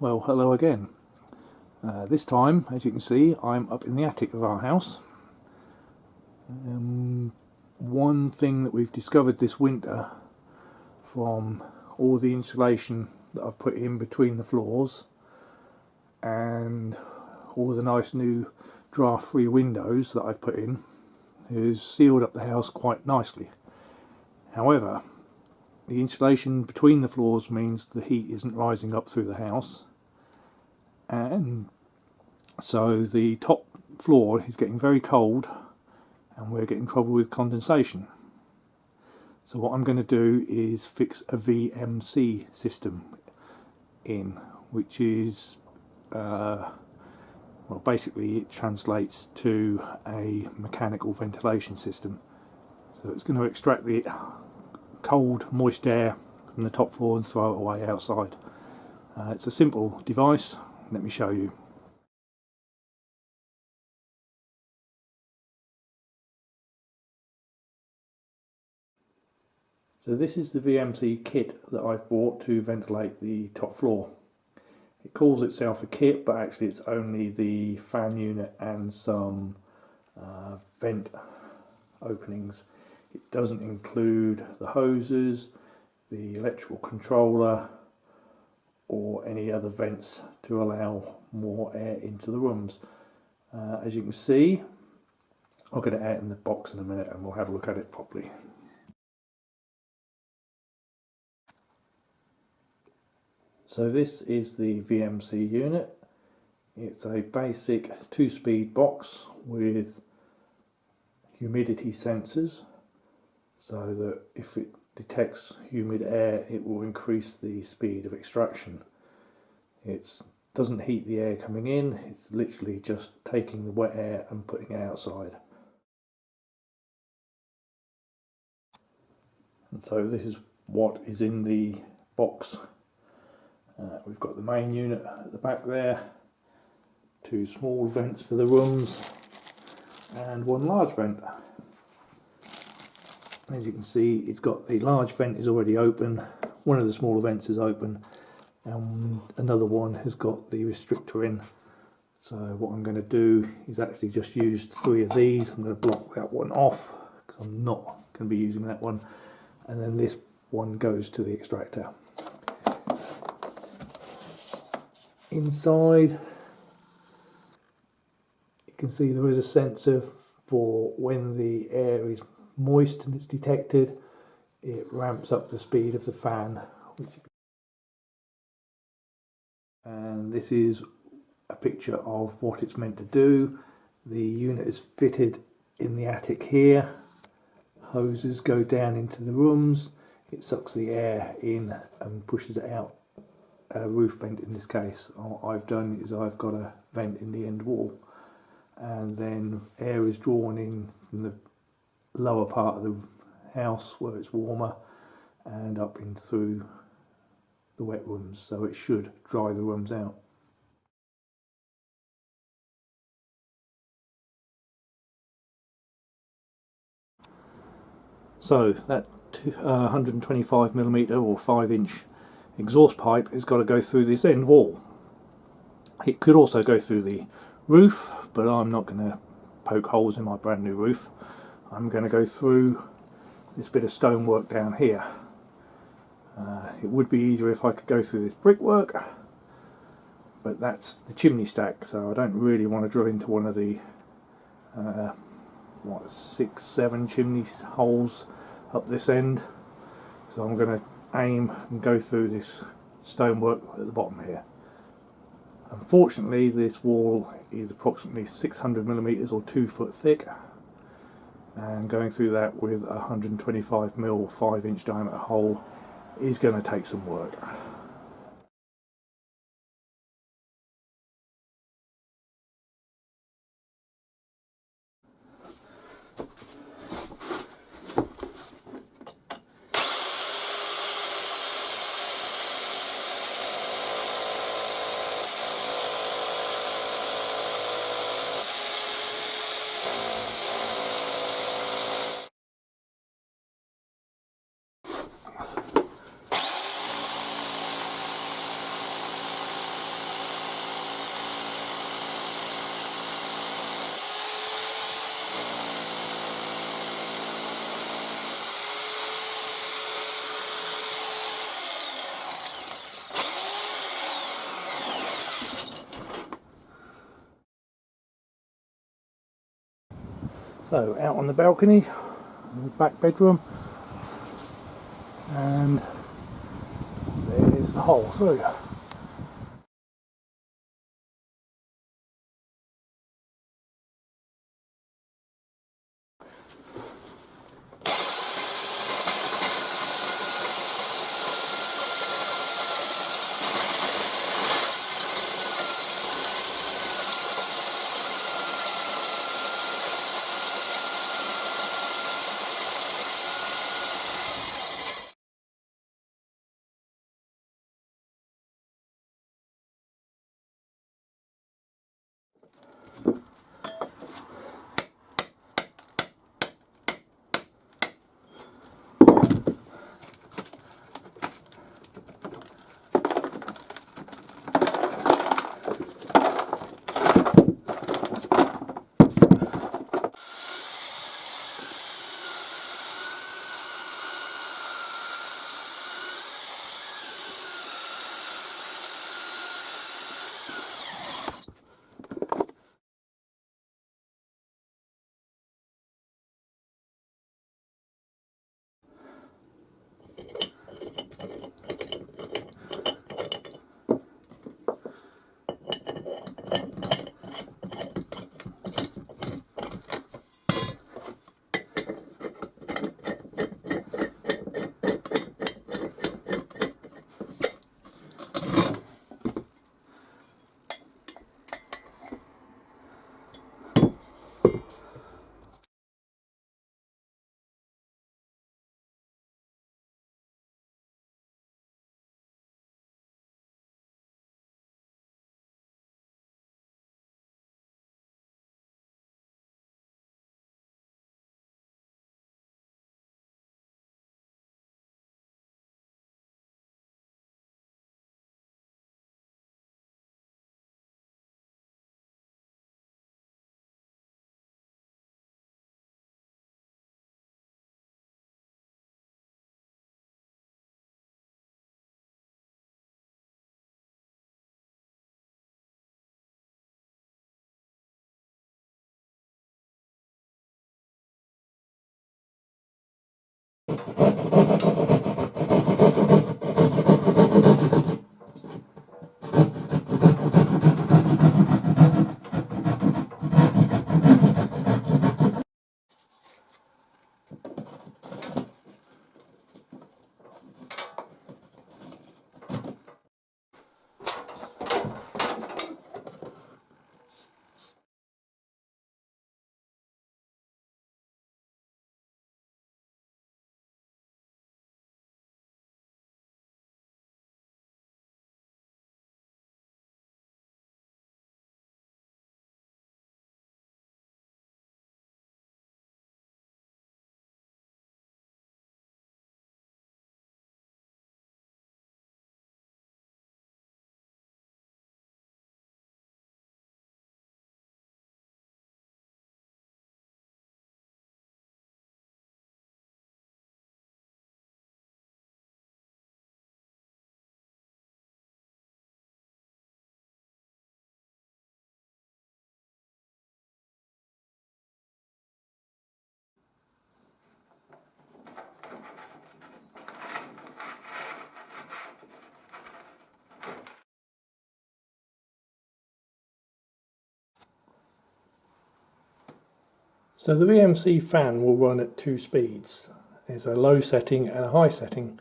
Well, hello again. This time, as you can see, I'm up in the attic of our house. One thing that we've discovered this winter from all the insulation that I've put in between the floors and all the nice new draft-free windows that I've put in has sealed up the house quite nicely. However, the insulation between the floors means the heat isn't rising up through the house, and so the top floor is getting very cold and we're getting trouble with condensation. So what I'm going to do is fix a VMC system in, which is well, basically it translates to a mechanical ventilation system. So it's going to extract the cold, moist air from the top floor and throw it away outside. It's a simple device. Let me show you. So this is the VMC kit that I've bought to ventilate the top floor. It calls itself a kit, but actually it's only the fan unit and some vent openings. It doesn't include the hoses, the electrical controller, or any other vents to allow more air into the rooms. As you can see, I'll get it out in the box in a minute and we'll have a look at it properly. So this is the VMC unit. It's a basic 2-speed box with humidity sensors, so that if it detects humid air it will increase the speed of extraction. It doesn't heat the air coming in, it's literally just taking the wet air and putting it outside. And so this is what is in the box. We've got the main unit at the back there, 2 small vents for the rooms and 1 large vent. As you can see, it's got the large vent is already open, one of the smaller vents is open, and another one has got the restrictor in. So what I'm going to do is actually just use 3 of these. I'm going to block that one off because I'm not going to be using that one, and then this one goes to the extractor. Inside you can see there is a sensor for when the air is moist and it's detected, it ramps up the speed of the fan. And this is a picture of what it's meant to do. The unit is fitted in the attic here. Hoses go down into the rooms. It sucks the air in and pushes it out. A roof vent in this case. What I've done is I've got a vent in the end wall, and then air is drawn in from the lower part of the house where it's warmer and up in through the wet rooms, so it should dry the rooms out. So that 125mm or 5-inch exhaust pipe has got to go through this end wall. It could also go through the roof, but I'm not going to poke holes in my brand new roof. I'm going to go through this bit of stonework down here. It would be easier if I could go through this brickwork, but that's the chimney stack, so I don't really want to drill into one of the 6-7 chimney holes up this end. So I'm going to aim and go through this stonework at the bottom here. Unfortunately, this wall is approximately 600mm or 2 foot thick, and going through that with a 125mm 5-inch diameter hole is going to take some work. So out on the balcony, the back bedroom, and there's the hole through. So the VMC fan will run at two speeds. There's a low setting and a high setting,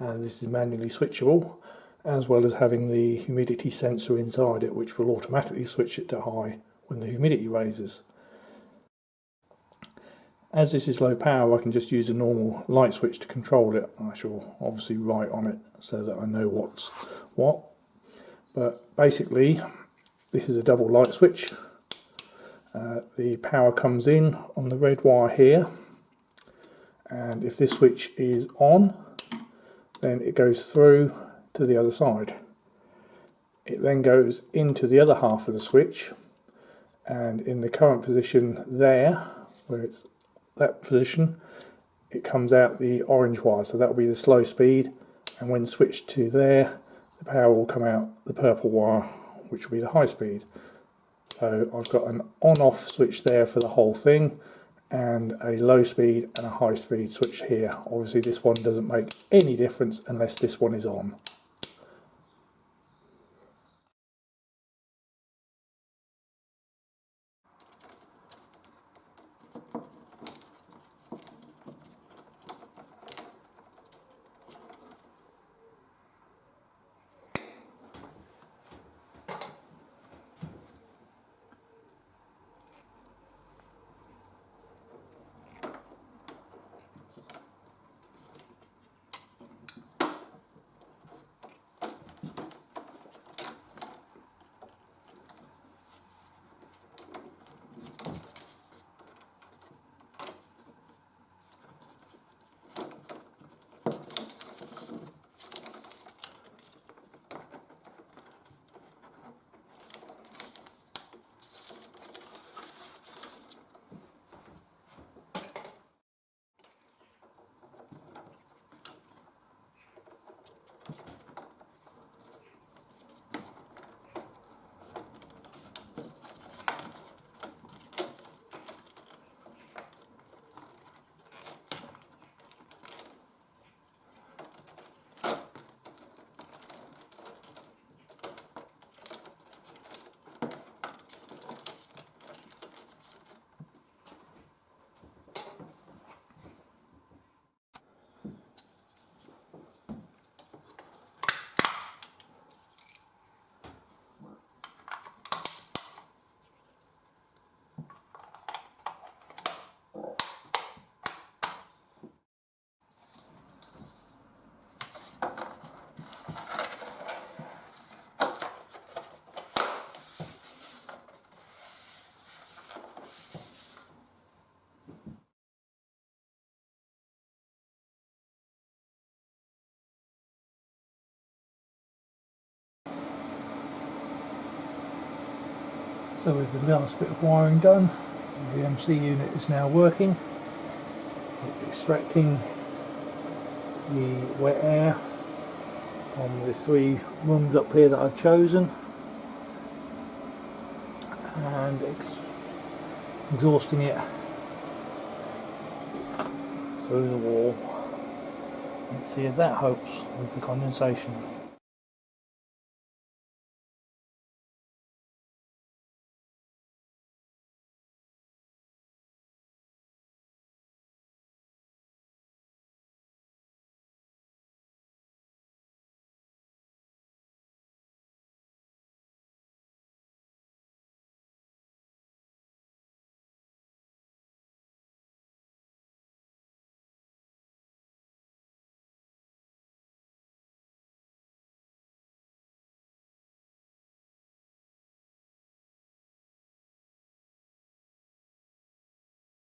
and this is manually switchable, as well as having the humidity sensor inside it, which will automatically switch it to high when the humidity raises. As this is low power, I can just use a normal light switch to control it. I shall obviously write on it so that I know what's what. But basically, this is a double light switch. The power comes in on the red wire here, and if this switch is on, then it goes through to the other side. It then goes into the other half of the switch, and in the current position there, where it's that position, it comes out the orange wire, so that will be the slow speed, and when switched to there, the power will come out the purple wire, which will be the high speed. So I've got an on-off switch there for the whole thing, and a low speed and a high speed switch here. Obviously this one doesn't make any difference unless this one is on. So with the last bit of wiring done, the VMC unit is now working. It's extracting the wet air from the 3 rooms up here that I've chosen and exhausting it through the wall. Let's see if that helps with the condensation.